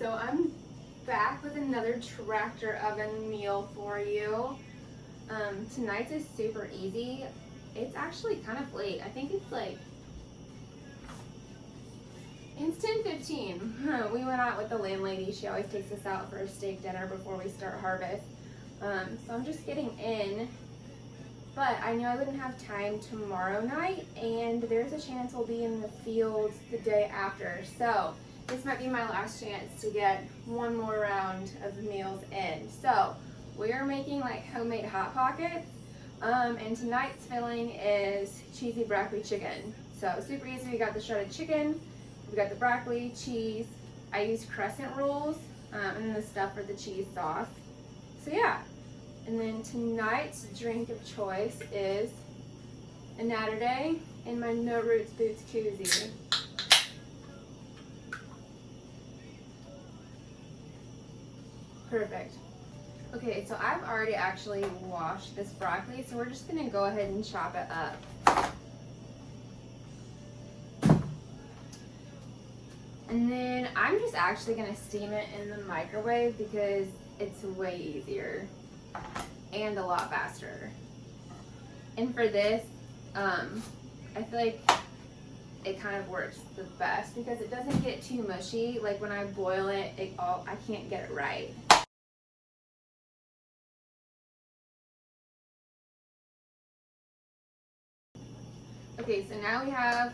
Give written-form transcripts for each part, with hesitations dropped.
so I'm back with another tractor oven meal for you. Tonight's is super easy. It's actually kind of late. I think it's 10:15. We went out with the landlady. She always takes us out for a steak dinner before we start harvest. So I'm just getting in. But I knew I wouldn't have time tomorrow night, and there's a chance we'll be in the fields the day after. So this might be my last chance to get one more round of meals in. So we are making like homemade Hot Pockets, and tonight's filling is cheesy broccoli chicken. So super easy. We got the shredded chicken, we got the broccoli, cheese. I use crescent rolls, and then the stuff for the cheese sauce. So yeah. And then tonight's drink of choice is a Natter Day in my No Roots Boots koozie. Perfect. Okay, so I've already actually washed this broccoli, so we're just gonna go ahead and chop it up. And then I'm just actually gonna steam it in the microwave because it's way easier and a lot faster. And for this, I feel like it kind of works the best because it doesn't get too mushy. Like when I boil it, I can't get it right. Okay, so now we have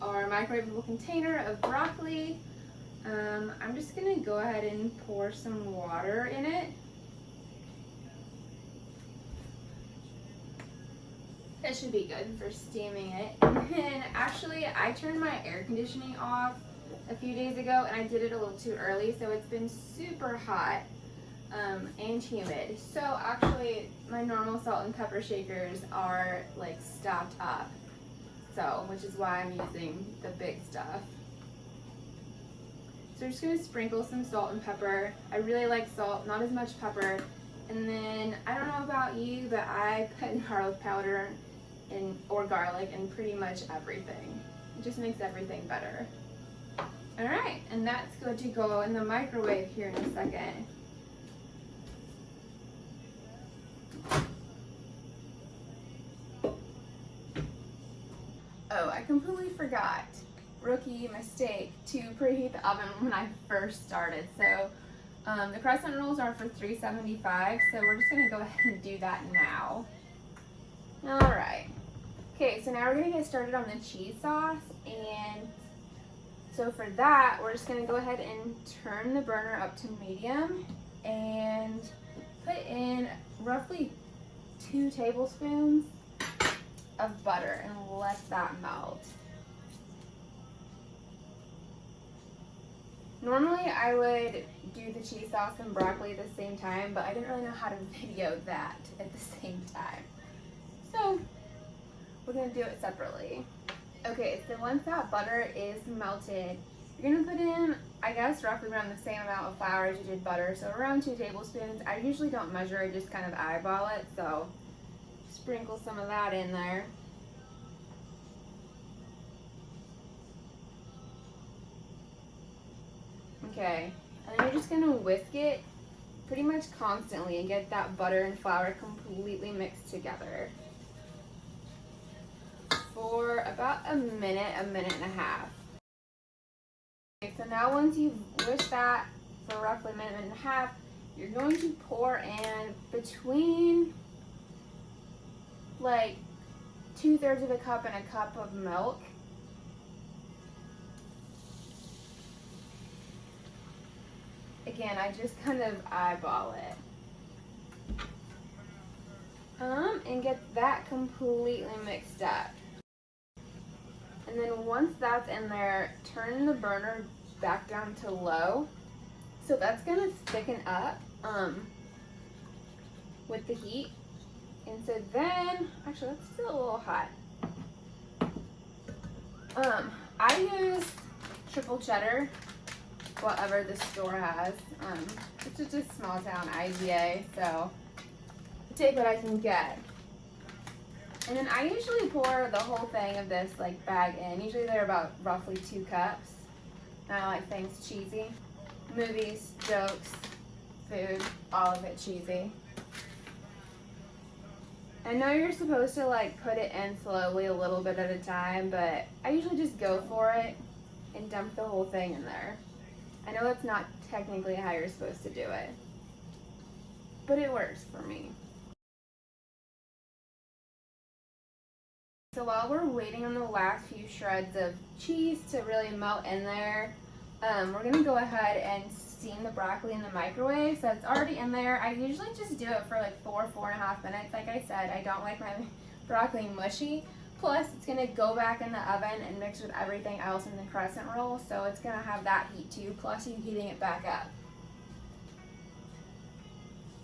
our microwavable container of broccoli. I'm just gonna go ahead and pour some water in it. That should be good for steaming it. And then actually I turned my air conditioning off a few days ago, and I did it a little too early, so it's been super hot and humid. So actually my normal salt and pepper shakers are like stopped up, so which is why I'm using the big stuff. So we're just gonna sprinkle some salt and pepper. I really like salt, not as much pepper. And then I don't know about you, but I put garlic powder or garlic in pretty much everything. It just makes everything better. All right, and that's going to go in the microwave here in a second. Oh, I completely forgot, rookie mistake, to preheat the oven when I first started. So the crescent rolls are for 375, so we're just gonna go ahead and do that now. All right. Okay, so now we're gonna get started on the cheese sauce, and so for that, we're just gonna go ahead and turn the burner up to medium and put in roughly 2 tablespoons of butter and let that melt. Normally I would do the cheese sauce and broccoli at the same time, but I didn't really know how to video that at the same time. So we're gonna do it separately. Okay, so once that butter is melted, you're gonna put in, I guess, roughly around the same amount of flour as you did butter, so around 2 tablespoons. I usually don't measure, I just kind of eyeball it, so sprinkle some of that in there. Okay, and then you're just gonna whisk it pretty much constantly and get that butter and flour completely mixed together for about a minute and a half. Okay, so now once you've whisked that for roughly a minute and a half, you're going to pour in between like 2/3 of a cup and a cup of milk. Again, I just kind of eyeball it. And get that completely mixed up. And then once that's in there, turn the burner back down to low. So that's gonna thicken up with the heat. And so then, actually that's still a little hot. I use triple cheddar, whatever the store has. It's just a small town IGA, so I take what I can get. And then I usually pour the whole thing of this like bag in. Usually they're about roughly 2 cups. And I like things cheesy. Movies, jokes, food, all of it cheesy. I know you're supposed to like put it in slowly a little bit at a time, but I usually just go for it and dump the whole thing in there. I know that's not technically how you're supposed to do it, but it works for me. So while we're waiting on the last few shreds of cheese to really melt in there, we're gonna go ahead and steam the broccoli in the microwave. So it's already in there. I usually just do it for like 4.5 minutes. Like I said, I don't like my broccoli mushy. Plus, it's gonna go back in the oven and mix with everything else in the crescent roll. So it's gonna have that heat too, plus you heating it back up.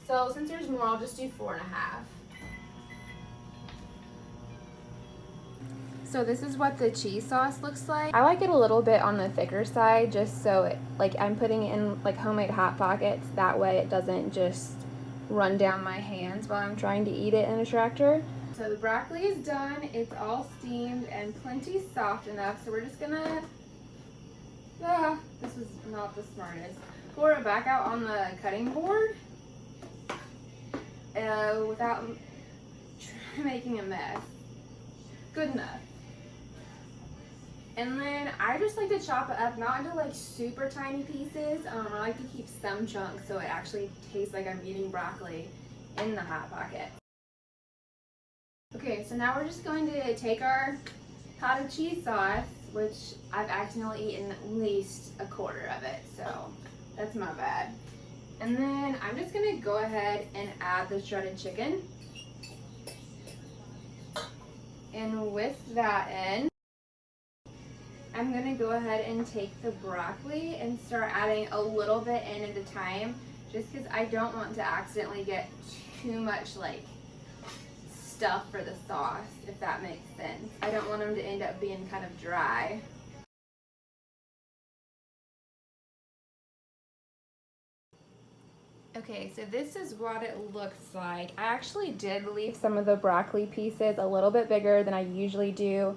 So since there's more, I'll just do 4.5. So this is what the cheese sauce looks like. I like it a little bit on the thicker side, just so it, like I'm putting it in like homemade Hot Pockets. That way it doesn't just run down my hands while I'm trying to eat it in a tractor. So the broccoli is done. It's all steamed and plenty soft enough. So we're just gonna, this was not the smartest. Pour it back out on the cutting board without making a mess. Good enough. And then I just like to chop it up, not into like super tiny pieces. I like to keep some chunks so it actually tastes like I'm eating broccoli in the Hot Pocket. Okay, so now we're just going to take our pot of cheese sauce, which I've accidentally eaten at least a quarter of it, so that's my bad. And then I'm just gonna go ahead and add the shredded chicken. And with that in, I'm gonna go ahead and take the broccoli and start adding a little bit in at a time, just because I don't want to accidentally get too much like stuff for the sauce, if that makes sense. I don't want them to end up being kind of dry. Okay, so this is what it looks like. I actually did leave some of the broccoli pieces a little bit bigger than I usually do,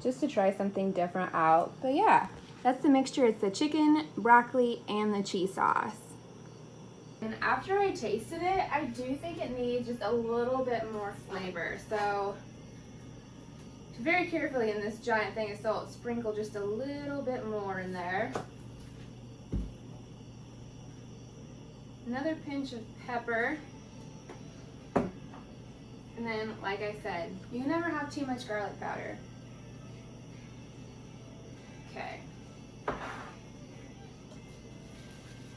just to try something different out. But yeah, that's the mixture. It's the chicken, broccoli, and the cheese sauce. And after I tasted it, I do think it needs just a little bit more flavor. So very carefully in this giant thing of salt, sprinkle just a little bit more in there. Another pinch of pepper. And then, like I said, you never have too much garlic powder. Okay.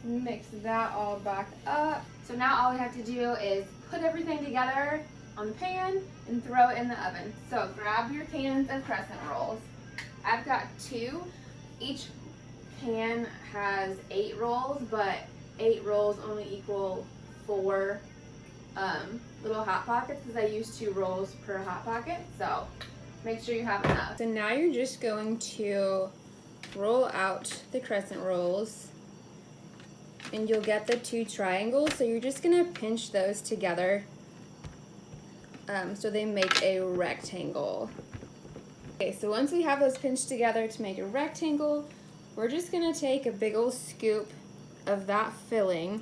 Mix that all back up. So now all we have to do is put everything together on the pan and throw it in the oven. So grab your cans of crescent rolls. I've got 2. Each pan has 8 rolls, but 8 rolls only equal 4 little Hot Pockets, because I use 2 rolls per Hot Pocket, so make sure you have enough. So now you're just going to roll out the crescent rolls, and you'll get the 2 triangles. So you're just gonna pinch those together so they make a rectangle. Okay, so once we have those pinched together to make a rectangle, we're just gonna take a big old scoop of that filling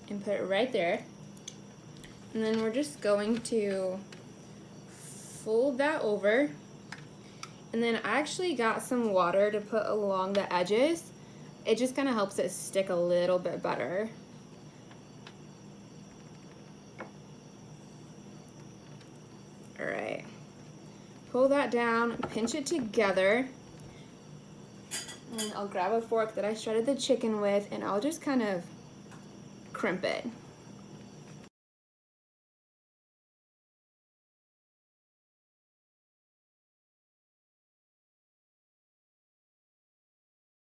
and put it right there. And then we're just going to fold that over. And then I actually got some water to put along the edges. It just kind of helps it stick a little bit better. All right, pull that down, pinch it together. And I'll grab a fork that I shredded the chicken with, and I'll just kind of crimp it.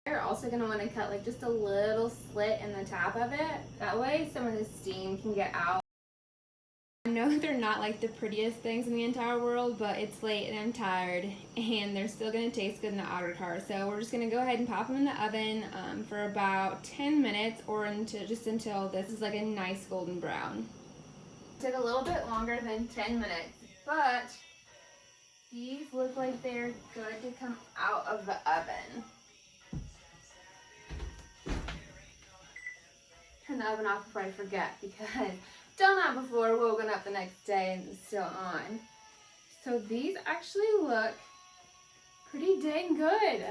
You're also going to want to cut like just a little slit in the top of it. That way some of the steam can get out. I know they're not like the prettiest things in the entire world, but it's late and I'm tired, and they're still going to taste good in the outer car. So we're just going to go ahead and pop them in the oven for about 10 minutes, or until this is like a nice golden brown. It took a little bit longer than 10 minutes, but these look like they're good to come out of the oven. the oven off before I forget, because done that before, woken up the next day and it's still on. So these actually look pretty dang good.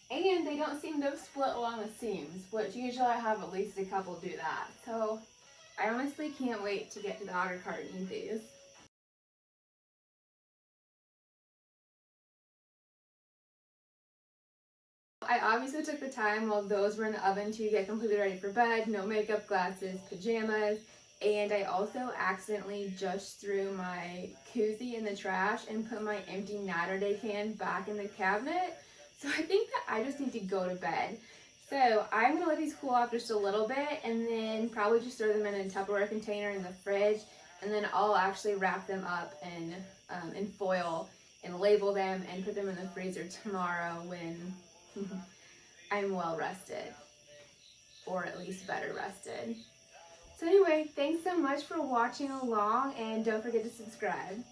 And they don't seem to have split along the seams, which usually I have at least a couple do that. So I honestly can't wait to get to the outer cart and eat these. I obviously took the time while those were in the oven to get completely ready for bed, no makeup, glasses, pajamas, and I also accidentally just threw my koozie in the trash and put my empty Naturday can back in the cabinet. So I think that I just need to go to bed. So I'm going to let these cool off just a little bit and then probably just throw them in a Tupperware container in the fridge, and then I'll actually wrap them up in foil and label them and put them in the freezer tomorrow when I'm well rested, or at least better rested. So anyway, thanks so much for watching along, and don't forget to subscribe.